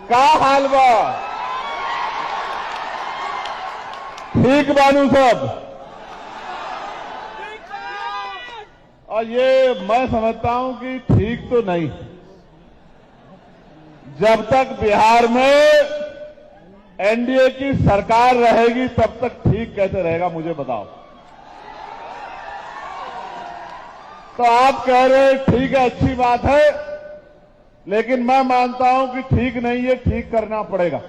का हाल बा? ठीक बानू सब? और ये मैं समझता हूं कि ठीक तो नहीं। जब तक बिहार में एनडीए की सरकार रहेगी तब तक ठीक कैसे रहेगा मुझे बताओ। तो आप कह रहे हैं ठीक है, अच्छी बात है, लेकिन मैं मानता हूं कि ठीक नहीं है, ठीक करना पड़ेगा।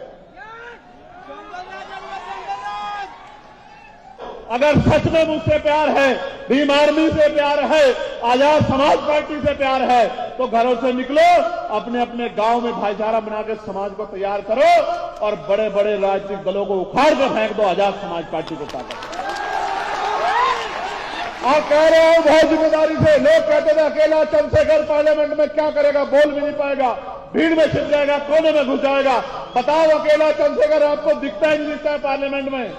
अगर सच में मुझसे प्यार है, भीम आर्मी से प्यार है, आजाद समाज पार्टी से प्यार है, तो घरों से निकलो, अपने अपने गांव में भाईचारा बना के समाज को तैयार करो और बड़े बड़े राजनीतिक दलों को उखाड़ के फेंक दो, आजाद समाज पार्टी को ताकत। आप कह रहे हो बहुत जिम्मेदारी से। लोग कहते थे अकेला चंद्रशेखर पार्लियामेंट में क्या करेगा, बोल भी नहीं पाएगा, भीड़ में छिप जाएगा, कोने में घुस जाएगा। बताओ अकेला चंद्रशेखर आपको दिखता ही नहीं दिखता है पार्लियामेंट में?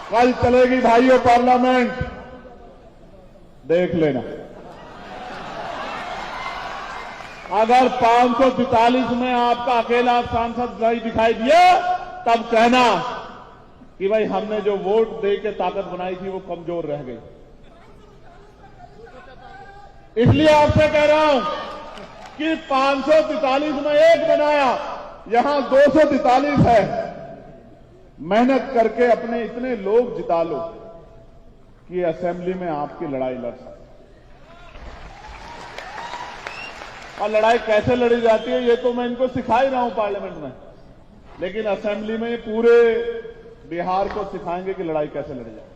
कल चलेगी भाइयों पार्लियामेंट, देख लेना। अगर 543 में आपका अकेला सांसद नहीं दिखाई दिया तब कहना कि भाई हमने जो वोट दे के ताकत बनाई थी वो कमजोर रह गई। इसलिए आपसे कह रहा हूं कि 543 में एक बनाया, यहां 243 है। मेहनत करके अपने इतने लोग जिता लो कि असेंबली में आपकी लड़ाई लड़ सके। और लड़ाई कैसे लड़ी जाती है ये तो मैं इनको सिखा ही रहा हूं पार्लियामेंट में, लेकिन असेंबली में पूरे बिहार को सिखाएंगे कि लड़ाई कैसे लड़ी जाए।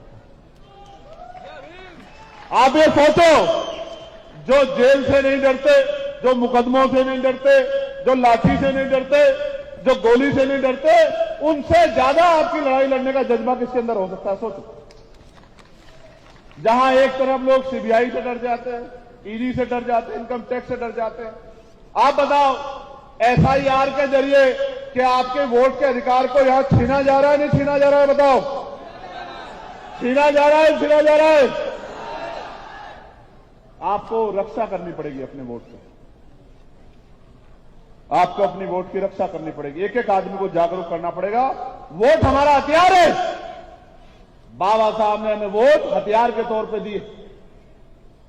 आप ये सोचो, जो जेल से नहीं डरते, जो मुकदमों से नहीं डरते, जो लाठी से नहीं डरते, जो गोली से नहीं डरते, उनसे ज्यादा आपकी लड़ाई लड़ने का जज्बा किसके अंदर हो सकता है? सोचो। जहां एक तरफ लोग सीबीआई से डर जाते हैं, ईडी से डर जाते हैं, इनकम टैक्स से डर जाते हैं, आप बताओ एफआईआर के जरिए क्या आपके वोट के अधिकार को यहां छीना जा रहा है, नहीं छीना जा रहा है? बताओ, छीना जा रहा है, छीना जा रहा है? आपको रक्षा करनी पड़ेगी अपने वोट की, आपको अपनी वोट की रक्षा करनी पड़ेगी। एक एक आदमी को जागरूक करना पड़ेगा। वोट हमारा हथियार है। बाबा साहब ने हमें वोट हथियार के तौर पे दिए।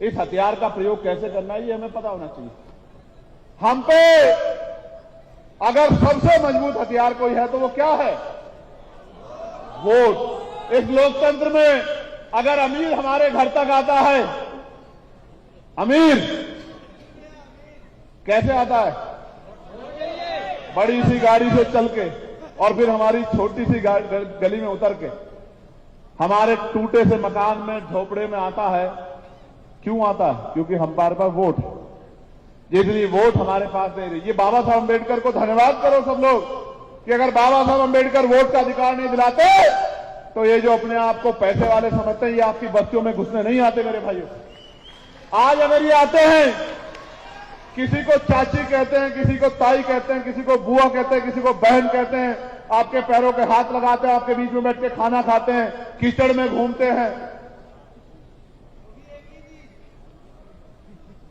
इस हथियार का प्रयोग कैसे करना है ये हमें पता होना चाहिए। हम पे अगर सबसे मजबूत हथियार कोई है तो वो क्या है? वोट। इस लोकतंत्र में अगर अमीर हमारे घर तक आता है, अमीर कैसे आता है? बड़ी सी गाड़ी से चल के, और फिर हमारी छोटी सी गली में उतर के, हमारे टूटे से मकान में, झोपड़े में आता है। क्यों आता है? क्योंकि हमारे पास वोट, जितनी वोट हमारे पास दे रही। ये बाबा साहब अम्बेडकर को धन्यवाद करो सब लोग कि अगर बाबा साहब अम्बेडकर वोट का अधिकार नहीं दिलाते तो ये जो अपने आप को पैसे वाले समझते हैं ये आपकी बस्तियों में घुसने नहीं आते मेरे भाइयों। आज अगर ये आते हैं, किसी को चाची कहते हैं, किसी को ताई कहते हैं, किसी को बुआ कहते हैं, किसी को बहन कहते हैं, आपके पैरों के हाथ लगाते हैं, आपके बीच में बैठ के खाना खाते हैं, कीचड़ में घूमते हैं,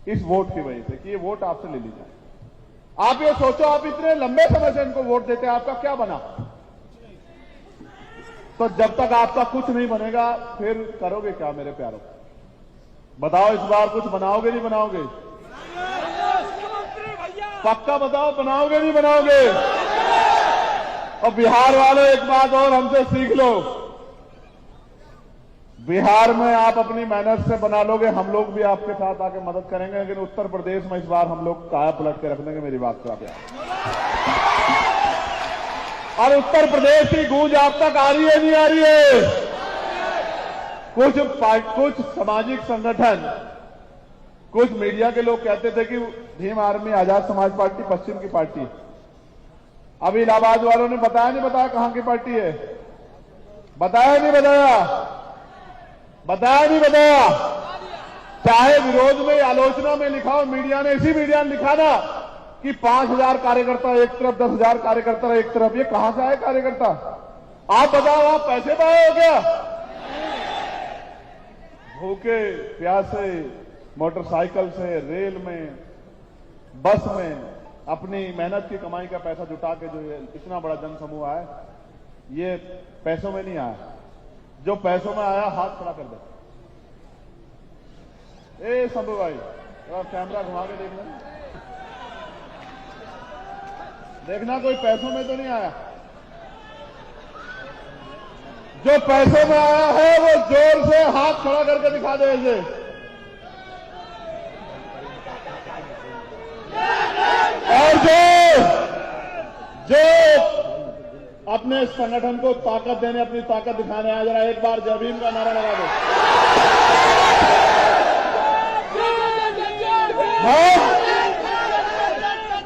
इस वोट की वजह से कि ये वोट आपसे ले ली जाए। आप ये सोचो, आप इतने लंबे समय से इनको वोट देते हैं, आपका क्या बना? तो जब तक आपका कुछ नहीं बनेगा फिर करोगे क्या मेरे प्यारों? बताओ इस बार कुछ बनाओगे नहीं बनाओगे? पक्का बताओ, बनाओगे नहीं बनाओगे? और बिहार वालों एक बात और हमसे सीख लो, बिहार में आप अपनी मेहनत से बना लोगे, हम लोग भी आपके साथ आके मदद करेंगे, लेकिन उत्तर प्रदेश में इस बार हम लोग काया पलट के रख देंगे। मेरी बात को आप याद, और उत्तर प्रदेश की गूंज आप तक आ रही है नहीं आ रही है? कुछ सामाजिक संगठन, कुछ मीडिया के लोग कहते थे कि भीम आर्मी आजाद समाज पार्टी पश्चिम की पार्टी। अभी इलाहाबाद वालों ने बताया नहीं बताया कहां की पार्टी है? बताया नहीं बताया? बताया नहीं बताया? चाहे विरोध में, आलोचना में लिखा हो, मीडिया ने, इसी मीडिया ने लिखा ना कि 5000 कार्यकर्ता एक तरफ, 10,000 कार्यकर्ता एक तरफ। ये कहां से आए कार्यकर्ता? आप बताओ, आप पैसे पाए हो क्या? भूखे प्यासे मोटरसाइकिल से, रेल में, बस में अपनी मेहनत की कमाई का पैसा जुटा के जो ये इतना बड़ा जन समूह आया, ये पैसों में नहीं आया। जो पैसों में आया हाथ खड़ा कर दे। ए शंभू भाई, थोड़ा कैमरा घुमा के देखना कोई पैसों में तो नहीं आया। जो पैसों में आया है वो जोर से हाथ खड़ा करके दिखा दे इसे। और जो अपने संगठन को ताकत देने, अपनी ताकत दिखाने आया, जरा एक बार जय भीम का नारा लगा दो।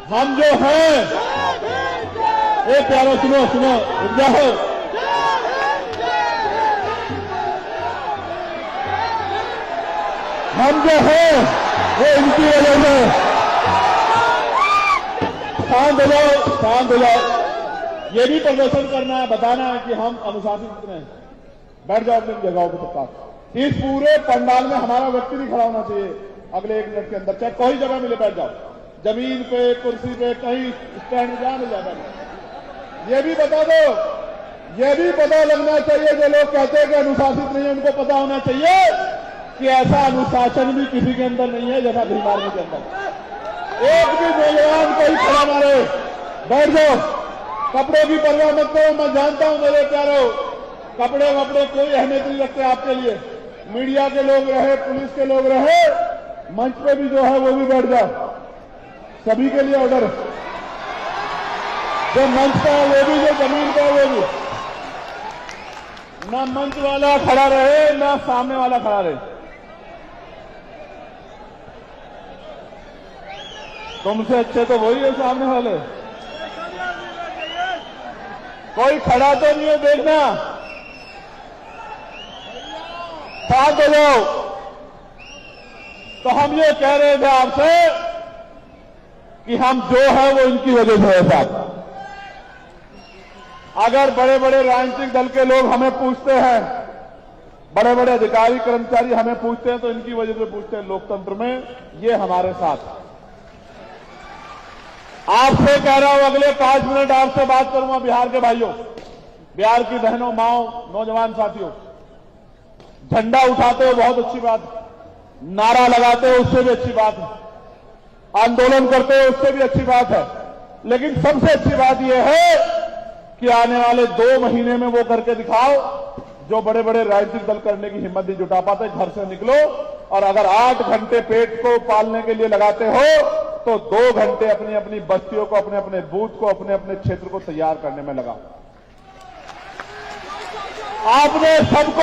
हम जो हैं, एक प्यारो सुनो सुनो जाओ, हम जो हैं वो इनकी वजह से। शांत हो जाओ। ये भी प्रदर्शन करना है, बताना है कि हम अनुशासित कितने हैं। बैठ जाओ अपनी जगहों पर सबका। इस पूरे पंडाल में हमारा व्यक्ति नहीं खड़ा होना चाहिए अगले 1 मिनट के अंदर, चाहे कोई जगह मिले बैठ जाओ, जमीन पे, कुर्सी पे, कहीं स्टैंड में जहां मिल जाए। ये भी बता दो, ये भी पता लगना चाहिए, जो लोग कहते हैं कि अनुशासित नहीं है, उनको पता होना चाहिए कि ऐसा अनुशासन भी किसी के अंदर नहीं है जैसा भीम आर्मी के अंदर। एक भी नौजवान कोई खड़ा मारे, बैठ जाओ, कपड़ों की परवाह मत करो। मैं जानता हूं मेरे प्यारों, कपड़े वपड़े कोई अहमियत नहीं रखते आपके लिए। मीडिया के लोग रहे, पुलिस के लोग रहे, मंच पे भी जो है वो भी बैठ जाओ। सभी के लिए ऑर्डर, जो मंच का है वो भी, जो जमीन का है वो भी। ना मंच वाला खड़ा रहे, ना सामने वाला खड़ा रहे। तुमसे अच्छे तो वही है सामने वाले। कोई खड़ा तो नहीं है, देखना। साथ हो जाओ। तो हम ये कह रहे थे आपसे कि हम जो है वो इनकी वजह से है साहब। अगर बड़े बड़े राजनीतिक दल के लोग हमें पूछते हैं, बड़े बड़े अधिकारी कर्मचारी हमें पूछते हैं, तो इनकी वजह से पूछते हैं। लोकतंत्र में ये हमारे साथ। आपसे कह रहा हूं, अगले 5 मिनट आपसे बात करूंगा बिहार के भाइयों, बिहार की बहनों, माओ, नौजवान साथियों। झंडा उठाते हो बहुत अच्छी बात, नारा लगाते हो उससे भी अच्छी बात है, आंदोलन करते हो उससे भी अच्छी बात है, लेकिन सबसे अच्छी बात यह है कि आने वाले 2 महीने में वो करके दिखाओ जो बड़े बड़े राजनीतिक दल करने की हिम्मत नहीं जुटा पाते। घर से निकलो और अगर 8 घंटे पेट को पालने के लिए लगाते हो तो 2 घंटे अपनी अपनी बस्तियों को, अपने अपने बूथ को, अपने अपने क्षेत्र को तैयार करने में लगाओ। आपने सबको